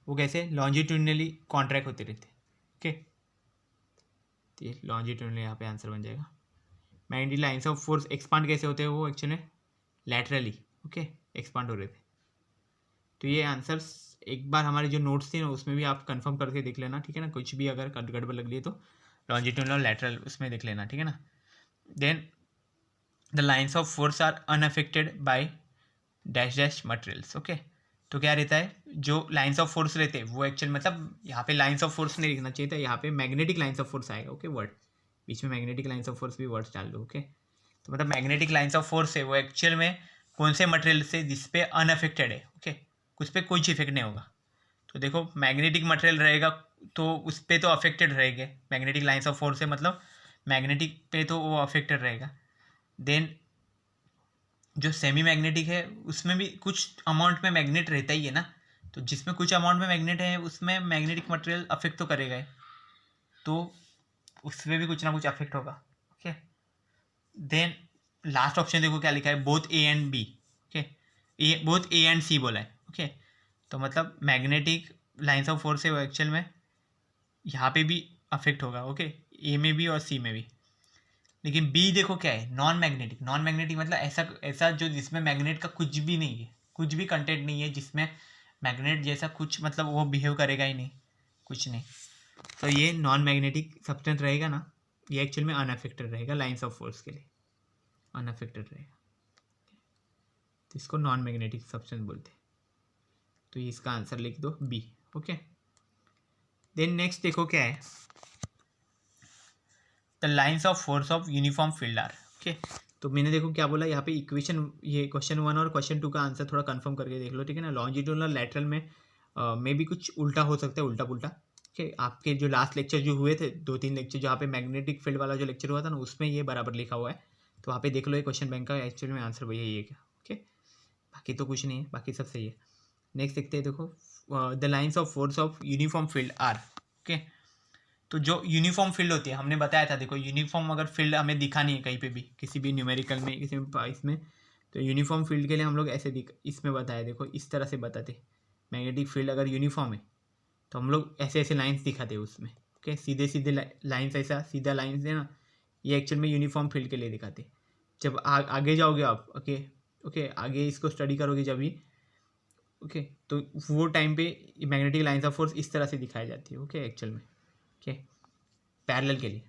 वो कैसे लॉन्जिट्यूडनली कॉन्ट्रैक्ट होते रहते। ओके, तो ये लॉन्जिट्यूडनली यहाँ पे आंसर बन जाएगा। Magnetic lines of force expand कैसे होते हैं, वो एक्चुअली लैटरली ओके एक्सपांड हो रहे थे। तो ये आंसर्स एक बार हमारे जो नोट्स थे ना उसमें भी आप कंफर्म करके देख लेना, ठीक है ना। कुछ भी अगर गड़बड़ लग रही है तो लॉन्जिट्यूडनल और लैटरल उसमें देख लेना, ठीक है ना। Then the lines of force are unaffected by dash dash materials. Okay, तो क्या रहता है, जो लाइन्स ऑफ फोर्स रहते हैं वो एक्चुअल मतलब यहाँ पे लाइन्स ऑफ फोर्स नहीं लिखना चाहिए था, यहाँ पे मैग्नेटिक लाइन्स ऑफ फोर्स आएगा। ओके, वर्ड बीच में मैग्नेटिक लाइन्स ऑफ फोर्स भी वर्ड्स डाल दो। ओके, तो मतलब मैग्नेटिक लाइन्स ऑफ फोर्स है वो एक्चुअल में कौन से मटेरियल से जिस पे अनअफेक्टेड है। ओके, कुछ पे कुछ इफेक्ट नहीं होगा। तो देखो मैग्नेटिक मटेरियल रहेगा तो उस पर तो अफेक्टेड रहेंगे, मैग्नेटिक लाइन्स ऑफ फोर्स है मतलब मैग्नेटिक पे तो वो अफेक्टेड रहेगा। देन जो सेमी मैग्नेटिक है उसमें भी कुछ अमाउंट में मैग्नेट रहता ही है ना, तो जिसमें कुछ अमाउंट में मैग्नेट है उसमें मैग्नेटिक मटेरियल अफेक्ट तो करेगा ही, तो उसमें भी कुछ ना कुछ अफेक्ट होगा। ओके, देन लास्ट ऑप्शन देखो क्या लिखा है, both A and B. Okay, A both A and C बोला है। ओके, तो मतलब मैग्नेटिक लाइन्स ऑफ फोर्स है वो एक्चुअल में यहाँ पे भी अफेक्ट होगा। ओके, ए में भी और सी में भी। लेकिन बी देखो क्या है, नॉन मैग्नेटिक। नॉन मैग्नेटिक मतलब ऐसा ऐसा जो जिसमें मैग्नेट का कुछ भी नहीं है, कुछ भी कंटेंट नहीं है जिसमें मैग्नेट जैसा कुछ मतलब वो बिहेव करेगा ही नहीं, कुछ नहीं। तो ये नॉन मैग्नेटिक सब्सटेंस रहेगा ना, ये एक्चुअल में अनअफेक्टेड रहेगा लाइन्स ऑफ फोर्स के लिए, अनअफेक्टेड रहेगा, तो इसको नॉन मैग्नेटिक सब्सटेंस बोलते हैं। तो इसका आंसर लिख दो बी। ओके, देन नेक्स्ट देखो क्या है, the lines of force of uniform field are. Okay, तो मैंने देखो क्या बोला यहाँ पे इक्वेशन, ये क्वेश्चन 1 और क्वेश्चन 2 का आंसर थोड़ा कंफर्म करके देख लो, ठीक है ना। लॉन्जिट्यूडनल लैटरल में भी कुछ उल्टा हो सकता है, उल्टा पुल्टा। ओके, आपके जो लास्ट लेक्चर जो हुए थे 2-3 लेक्चर जहाँ पे मैग्नेटिक फील्ड वाला जो लेक्चर हुआ था ना उसमें ये बराबर लिखा हुआ है, तो वहाँ पे देख लो ये क्वेश्चन बैंक का एक्चुअली में आंसर वही है क्या। ओके, बाकी तो कुछ नहीं है, बाकी सब सही है। नेक्स्ट देखते हैं, देखो the lines of force of uniform field are. Okay, तो जो यूनिफॉर्म फील्ड होती है हमने बताया था, देखो यूनिफॉर्म अगर फील्ड हमें दिखानी है कहीं पे भी, किसी भी न्यूमेरिकल में, किसी में इसमें, तो यूनिफॉर्म फील्ड के लिए हम लोग ऐसे इसमें बताया, देखो इस तरह से बताते, मैग्नेटिक फील्ड अगर यूनिफॉर्म है तो हम लोग ऐसे ऐसे लाइन्स दिखाते हैं उसमें। ओके, सीधे सीधे लाइन्स, ऐसा सीधा लाइन्स है ना, ये एक्चुअल में यूनिफॉर्म फील्ड के लिए दिखाते। जब आगे जाओगे आप, ओके ओके आगे इसको स्टडी करोगे जब भी, ओके, तो वो टाइम पे मैग्नेटिक लाइन्स ऑफ फोर्स इस तरह से दिखाई जाती है। ओके, एक्चुअल में ओके पैरेलल के लिए,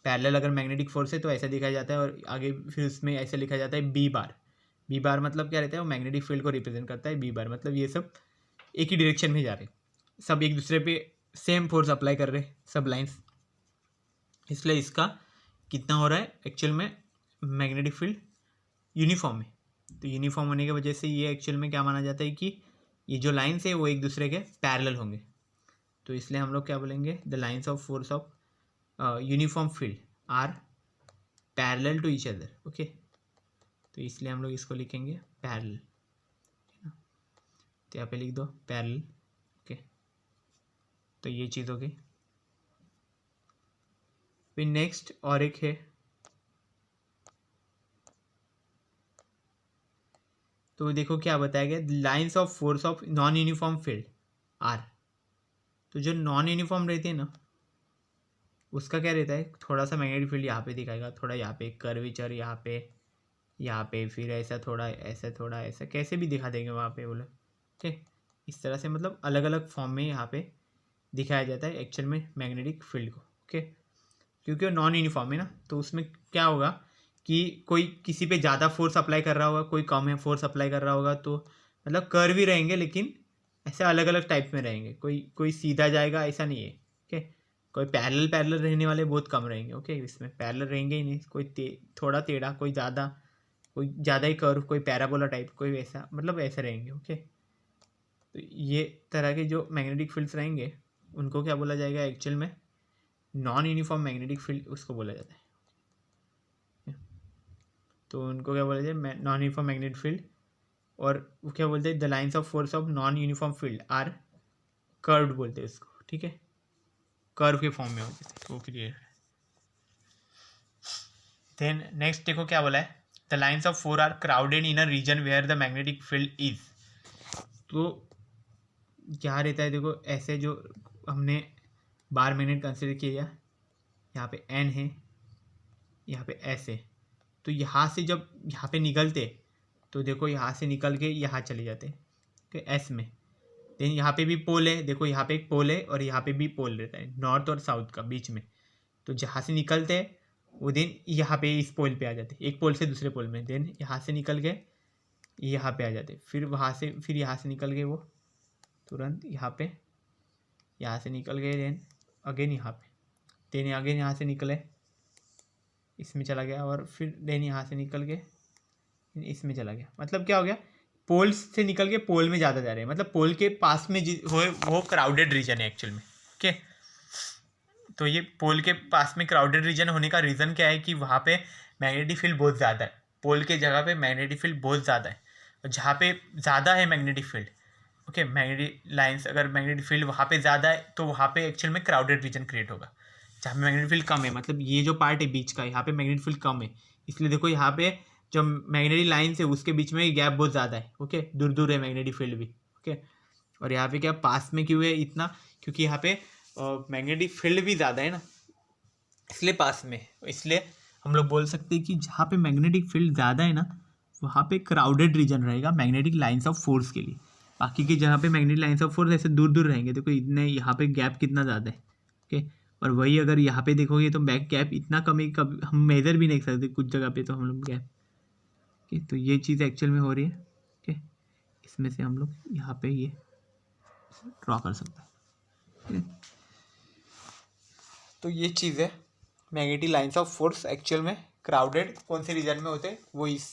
पैरेलल अगर मैग्नेटिक फोर्स है तो ऐसा दिखाया जाता है, और आगे फिर उसमें ऐसे लिखा जाता है बी बार। बी बार मतलब क्या रहता है, वो मैग्नेटिक फील्ड को रिप्रेजेंट करता है। बी बार मतलब ये सब एक ही डायरेक्शन में जा रहे, सब एक दूसरे पे सेम फोर्स अप्लाई कर रहे सब लाइन्स, इसलिए इसका कितना हो रहा है एक्चुअल में मैग्नेटिक फील्ड यूनिफॉर्म है। तो यूनिफॉर्म होने की वजह से ये एक्चुअल में क्या माना जाता है कि ये जो लाइन्स है वो एक दूसरे के पैरेलल होंगे, तो इसलिए हम लोग क्या बोलेंगे, the lines of force of uniform field are parallel to each other. Okay, तो इसलिए हम लोग इसको लिखेंगे पैरेलल, तो यहाँ पे लिख दो पैरेलल। ओके, तो ये चीज़ हो गई। फिर नेक्स्ट और एक है, तो देखो क्या बताया गया, lines of force of non uniform field are. तो जो नॉन यूनिफॉर्म रहती है ना, उसका क्या रहता है, थोड़ा सा मैग्नेटिक फील्ड यहाँ पे दिखाएगा, थोड़ा यहाँ पे कर्वेचर, यहाँ पे फिर ऐसा थोड़ा ऐसा थोड़ा ऐसा, कैसे भी दिखा देंगे वहाँ पे बोले। ठीक, इस तरह से मतलब अलग अलग फॉर्म में यहाँ पे दिखाया जाता है एक्चुअल में मैग्नेटिक फील्ड को। ओके, क्योंकि वो नॉन यूनिफॉर्म है ना, तो उसमें क्या होगा कि कोई किसी पे ज़्यादा फोर्स अप्लाई कर रहा होगा, कोई कम है फोर्स अप्लाई कर रहा होगा, तो मतलब कर्व ही रहेंगे लेकिन ऐसे अलग अलग टाइप में रहेंगे। कोई सीधा जाएगा ऐसा नहीं है। ओके, कोई पैरेलल रहने वाले बहुत कम रहेंगे। ओके, इसमें पैरेलल रहेंगे ही नहीं, कोई थोड़ा टेढ़ा, कोई ज़्यादा ही कर्व, कोई पैराबोला टाइप, कोई वैसा, मतलब ऐसे रहेंगे। ओके, तो ये तरह के जो मैग्नेटिक फील्ड्स रहेंगे उनको क्या बोला जाएगा एक्चुअल में, नॉन यूनिफॉर्म मैग्नेटिक फील्ड उसको बोला जाता है। तो उनको क्या बोला जाए, नॉन यूनिफॉर्म मैग्नेटिक फील्ड। और वो क्या बोलते हैं, the lines of force of non uniform field are curved बोलते हैं उसको। ठीक है, कर्व के फॉर्म में होते हैं, तो क्लियर है। देन नेक्स्ट देखो क्या बोला है, the lines of force are crowded in a region where the magnetic field is. तो क्या रहता है, देखो ऐसे जो हमने बार मैग्नेट कंसिडर किया, यहाँ पे एन है, यहाँ पे एस है, तो यहाँ से जब यहाँ पे निकलते तो देखो यहाँ से निकल के यहाँ चले जाते एस में। देन यहाँ पे भी पोल है, देखो यहाँ पे एक पोल है और यहाँ पे भी पोल रहता है, नॉर्थ और साउथ का बीच में। तो जहाँ से निकलते हैं वो दिन यहाँ पे इस पोल पे आ जाते, एक पोल से दूसरे पोल में। देन यहाँ से निकल के यहाँ पे आ जाते, फिर वहाँ से फिर यहाँ से निकल गए वो तुरंत यहाँ से निकल गए, देन अगेन यहाँ पे, देन अगेन यहाँ से निकले इसमें चला गया, और फिर देन यहाँ से निकल के इसमें चला गया। मतलब क्या हो गया, पोल से निकल के पोल में ज़्यादा जा रहे हैं, मतलब पोल के पास में वो क्राउडेड रीजन है एक्चुअल में। ओके, तो ये पोल के पास में क्राउडेड रीजन होने का रीज़न क्या है कि वहाँ पे मैग्नेटिक फील्ड बहुत ज़्यादा है, पोल के जगह पे मैग्नेटिक फील्ड बहुत ज़्यादा है। और जहाँ पे ज़्यादा है magnetic field, okay, magnetic lines, अगर मैग्नेटिक फील्ड वहाँ पे ज़्यादा है तो वहाँ पे एक्चुअल में क्राउडेड रीजन क्रिएट होगा। जहाँ पे मैग्नेटिक फील्ड कम है, मतलब ये जो पार्ट है बीच का, यहाँ पे मैग्नेटिक फील्ड कम है, इसलिए देखो यहाँ पे जो मैग्नेटिक लाइन्स है उसके बीच में गैप बहुत ज़्यादा है। ओके, दूर दूर है मैग्नेटिक फील्ड भी। ओके, और यहाँ पे क्या पास में क्यों है इतना, क्योंकि यहाँ पे मैग्नेटिक फील्ड भी ज़्यादा है ना, इसलिए पास में। इसलिए हम लोग बोल सकते हैं कि जहाँ पे मैग्नेटिक फील्ड ज़्यादा है ना, वहाँ पे क्राउडेड रीजन रहेगा मैग्नेटिक लाइन्स ऑफ फोर्स के लिए। बाकी की जगह पे मैग्नेटिक लाइन्स ऑफ फोर्स ऐसे दूर दूर रहेंगे। देखो इतने यहाँ पे गैप कितना ज़्यादा है। ओके, और वही अगर यहाँ पे देखोगे तो बैक गैप इतना कम है, कब हम मेजर भी नहीं कर सकते कुछ जगह पे तो हम लोग गैप। ओके, तो ये चीज़ एक्चुअल में हो रही है। ओके, इसमें से हम लोग यहाँ पे ये ड्रॉ कर सकते हैं। तो ये चीज़ है, magnetic lines of force actual में क्राउडेड कौन से रीजन में होते हैं वो इस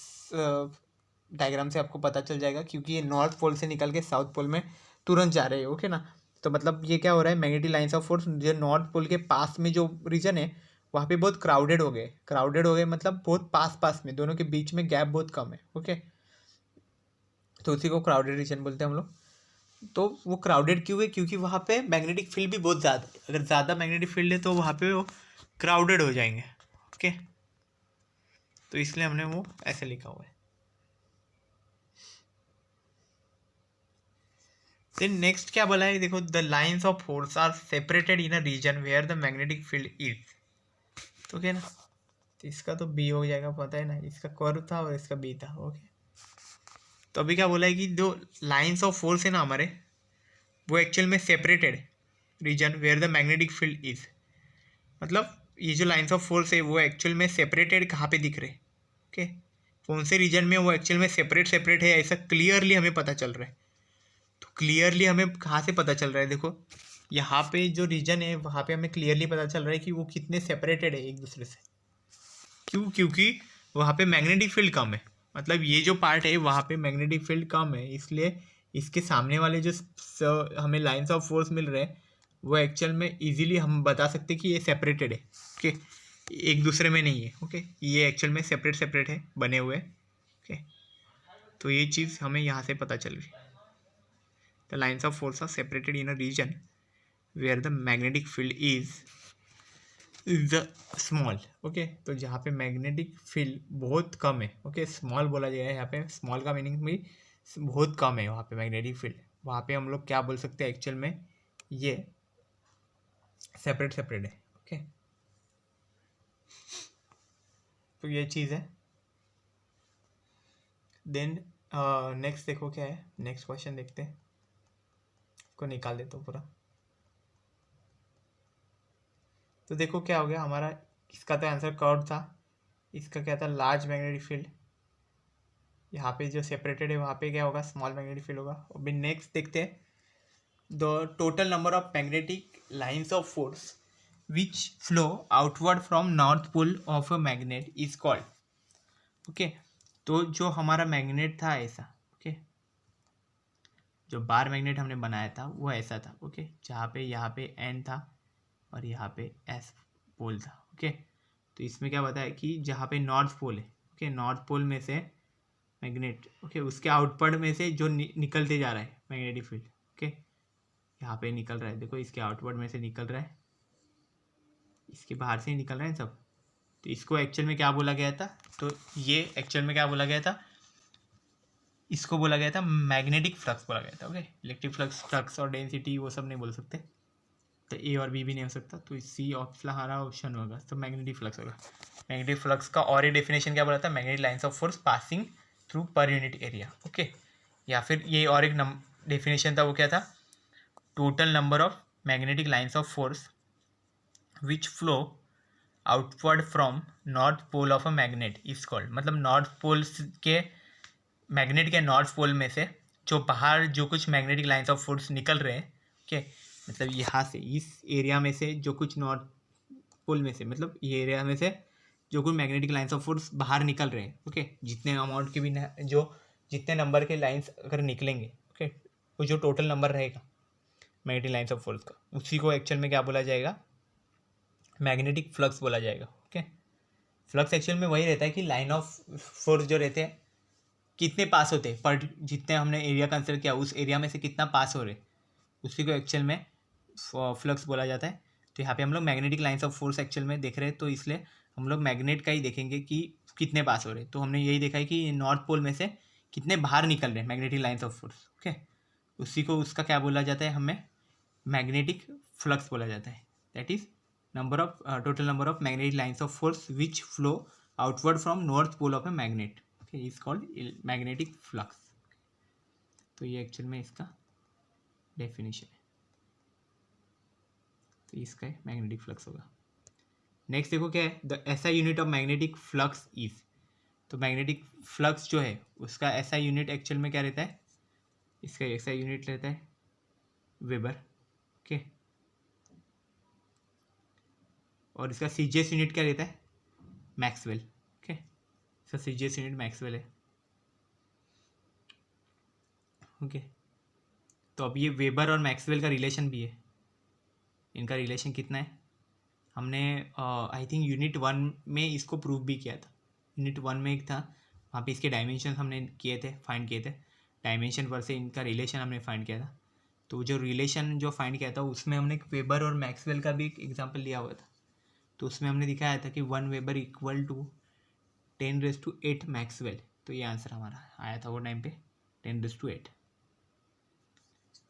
डायग्राम से आपको पता चल जाएगा, क्योंकि ये नॉर्थ पोल से निकल के साउथ पोल में तुरंत जा रहे हैं। ओके ना, तो मतलब ये क्या हो रहा है, मैग्नेटिक लाइन्स ऑफ फोर्स जो नॉर्थ पोल के पास में जो रीजन है वहाँ पे बहुत क्राउडेड हो गए, मतलब बहुत पास में, दोनों के बीच में गैप बहुत कम है। ओके, तो उसी को क्राउडेड रीजन बोलते हैं हम लोग। तो वो क्राउडेड क्यों है, क्योंकि वहाँ पे मैग्नेटिक फील्ड भी बहुत ज़्यादा है। अगर ज़्यादा मैग्नेटिक फील्ड है तो वहाँ पे वो क्राउडेड हो जाएंगे। ओके, तो इसलिए हमने वो ऐसे लिखा हुआ है। देन नेक्स्ट क्या बोला है, देखो the lines of force are separated in a region where the magnetic field is. तो क्या ना, तो इसका तो बी हो जाएगा, पता है ना, इसका कर्व था और इसका बी था। ओके, तो अभी क्या बोला है कि जो लाइन्स ऑफ फोर्स है ना हमारे, वो एक्चुअल में separated region where the magnetic field is. मतलब ये जो लाइन्स ऑफ फोर्स है वो एक्चुअल में सेपरेटेड कहाँ पे दिख रहे हैं। ओके, कौन से रीजन में वो एक्चुअल में सेपरेट है, ऐसा क्लियरली हमें पता चल रहा है। तो क्लियरली हमें कहाँ से पता चल रहा है, देखो यहाँ पे जो रीजन है वहाँ पे हमें क्लियरली पता चल रहा है कि वो कितने सेपरेटेड है एक दूसरे से। क्यों, क्योंकि वहाँ पे मैग्नेटिक फील्ड कम है, मतलब ये जो पार्ट है वहाँ पे मैग्नेटिक फील्ड कम है, इसलिए इसके सामने वाले जो हमें लाइन्स ऑफ फोर्स मिल रहे हैं वो एक्चुअल में इजीली हम बता सकते हैं कि ये सेपरेटेड है। ओके, एक दूसरे में नहीं है। ओके, ये एक्चुअल में सेपरेट सेपरेट है बने हुए। ओके, तो ये चीज़ हमें यहाँ से पता चल रही। The lines of force are separated in a region where the magnetic field is the small. Okay, तो जहाँ पे मैग्नेटिक फील्ड बहुत कम है, ओके, स्मॉल बोला गया है यहाँ पे। स्मॉल का मीनिंग भी बहुत कम है वहाँ पे मैग्नेटिक फील्ड। वहाँ पे हम लोग क्या बोल सकते हैं एक्चुअल में, ये सेपरेट सेपरेट है। ओके, तो ये चीज़ है। देन नेक्स्ट देखो क्या है, नेक्स्ट क्वेश्चन देखते हैं, इसको निकाल देता हूँ पूरा। तो देखो क्या हो गया हमारा, इसका तो आंसर कर्व था, इसका क्या था, लार्ज मैग्नेटिक फील्ड। यहाँ पे जो सेपरेटेड है वहाँ पे क्या होगा, स्मॉल मैग्नेटिक फील्ड होगा। अभी नेक्स्ट देखते हैं, the total number of magnetic lines of force which flow outward from north pole of a magnet is called. Okay, तो जो हमारा मैग्नेट था ऐसा, ओके, जो बार मैग्नेट हमने बनाया था वो ऐसा था। ओके, जहाँ पे यहाँ पे एन था और यहाँ पे एस पोल था। ओके, तो इसमें क्या बताया कि जहाँ पे नॉर्थ पोल है, ओके, नॉर्थ पोल में से मैग्नेट, ओके, उसके आउटवर्ड में से जो निकलते जा रहा है मैग्नेटिक फील्ड। ओके, यहाँ पे निकल रहा है, देखो इसके आउटवर्ड में से निकल रहा है, इसके बाहर से ही निकल रहे हैं सब। तो इसको एक्चुअल में क्या बोला गया था, तो ये एक्चुअल में क्या बोला गया था, इसको बोला गया था मैग्नेटिक फ्लक्स बोला गया था। ओके, इलेक्ट्रिक फ्लक्स, फ्लक्स और डेंसिटी वो सब नहीं बोल सकते, तो ए और बी भी नहीं हो सकता, तो सी ऑप्शन हमारा ऑप्शन होगा, तो मैग्नेटिक फ्लक्स होगा। मैग्नेटिक फ्लक्स का और एक डेफिनेशन क्या बोला था, magnetic lines of force passing through per unit area. Okay, या फिर ये और एक डेफिनेशन था, वो क्या था, total number of magnetic lines of force which flow outward from north pole of a magnet is called. मतलब नॉर्थ पोल के, मैग्नेट के नॉर्थ पोल में से जो बाहर जो कुछ मैग्नेटिक लाइन्स ऑफ फोर्स निकल रहे हैं, ओके, मतलब यहाँ से इस एरिया में से जो कुछ नॉर्थ पोल में से, मतलब ये एरिया में से जो कुछ मैग्नेटिक लाइन्स ऑफ फोर्स बाहर निकल रहे हैं, ओके, जितने अमाउंट के भी जो जितने नंबर के लाइन्स अगर निकलेंगे, ओके, वो जो टोटल नंबर रहेगा मैग्नेटिक लाइन्स ऑफ फोर्स का, उसी को एक्चुअल में क्या बोला जाएगा, मैग्नेटिक फ्लक्स बोला जाएगा। ओके, फ्लक्स एक्चुअल में वही रहता है कि लाइन ऑफ फोर्स जो रहते हैं कितने पास होते हैं, पर जितने हमने एरिया कंसिडर किया उस एरिया में से कितना पास हो रहे, उसी को एक्चुअल में फ्लक्स बोला जाता है। तो यहाँ पे हम लोग magnetic lines of force actual में देख रहे हैं, तो इसलिए हम लोग मैग्नेट का ही देखेंगे कि कितने पास हो रहे। तो हमने यही देखा है कि नॉर्थ पोल में से कितने बाहर निकल रहे हैं magnetic lines of force. Okay, उसी को उसका क्या बोला जाता है, हमें मैग्नेटिक फ्लक्स बोला जाता है। That is number of total number of magnetic lines of force which flow outward from north pole of a magnet, okay, is called magnetic flux। तो ये एक्चुअल में इसका डेफिनेशन है, तो इसका मैग्नेटिक फ्लक्स होगा। नेक्स्ट देखो क्या है, the SI unit of magnetic flux is. तो मैग्नेटिक फ्लक्स जो है उसका एसआई यूनिट एक्चुअल में क्या रहता है, इसका एसआई यूनिट रहता है वेबर। ओके, और इसका सीजीएस यूनिट क्या रहता है, मैक्सवेल। ओके, इसका सीजीएस यूनिट मैक्सवेल है। ओके, तो अब ये वेबर और मैक्सवेल का रिलेशन भी है, इनका रिलेशन कितना है, हमने आई थिंक यूनिट 1 में इसको प्रूव भी किया था। यूनिट 1 में एक था, वहाँ पे इसके डायमेंशन हमने किए थे, फाइंड किए थे, डायमेंशन पर से इनका रिलेशन हमने फाइंड किया था। तो जो रिलेशन जो फाइंड किया था उसमें हमने वेबर और मैक्सवेल का भी एक एग्जाम्पल लिया हुआ था। तो उसमें हमने दिखाया था कि 1 वेबर इक्वल टू 10⁸ मैक्सवेल। तो ये आंसर हमारा आया था वो टाइम पे 10⁸।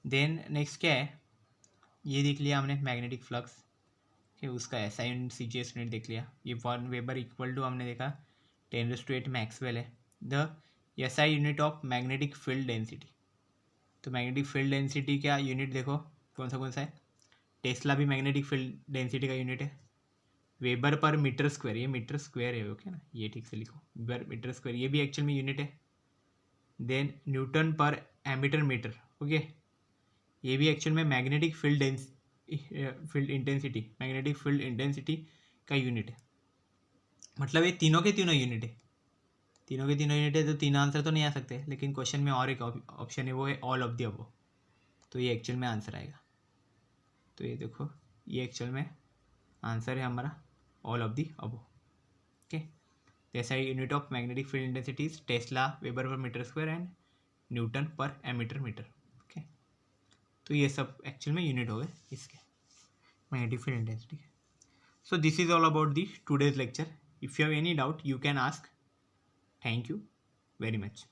देन नेक्स्ट क्या है, ये देख लिया हमने मैग्नेटिक फ्लक्स, कि उसका एसआई यूनिट सीजीएस यूनिट देख लिया। ये 1 वेबर इक्वल टू हमने देखा 10⁸ मैक्सवेल है। The SI unit of magnetic field density. तो मैग्नेटिक फील्ड डेंसिटी का यूनिट देखो कौन सा है, टेस्ला भी मैग्नेटिक फील्ड डेंसिटी का यूनिट है, वेबर पर मीटर स्क्वायर, ये मीटर स्क्वायर है, ओके ना, ये ठीक से लिखो, वेबर मीटर स्क्वायर, ये भी एक्चुअल में यूनिट है। Then Newton per ammeter metre, okay, ये भी एक्चुअल में magnetic field intensity, magnetic field intensity का यूनिट है। मतलब ये तीनों के तीनों यूनिट है, तीनों के तीनों यूनिट है, तो तीन आंसर तो नहीं आ सकते, लेकिन क्वेश्चन में और एक ऑप्शन है, वो है ऑल ऑफ द अबव। तो ये एक्चुअल में आंसर आएगा। तो ये देखो, ये एक्चुअल में आंसर है हमारा all of the above. Okay, जैसा unit of magnetic field intensity is tesla weber per metre square and newton per ammeter metre. Okay, तो ये सब एक्चुअल में यूनिट हो गए इसके magnetic field intensity. So this is all about the today's lecture. If you have any doubt, you can ask. Thank you very much.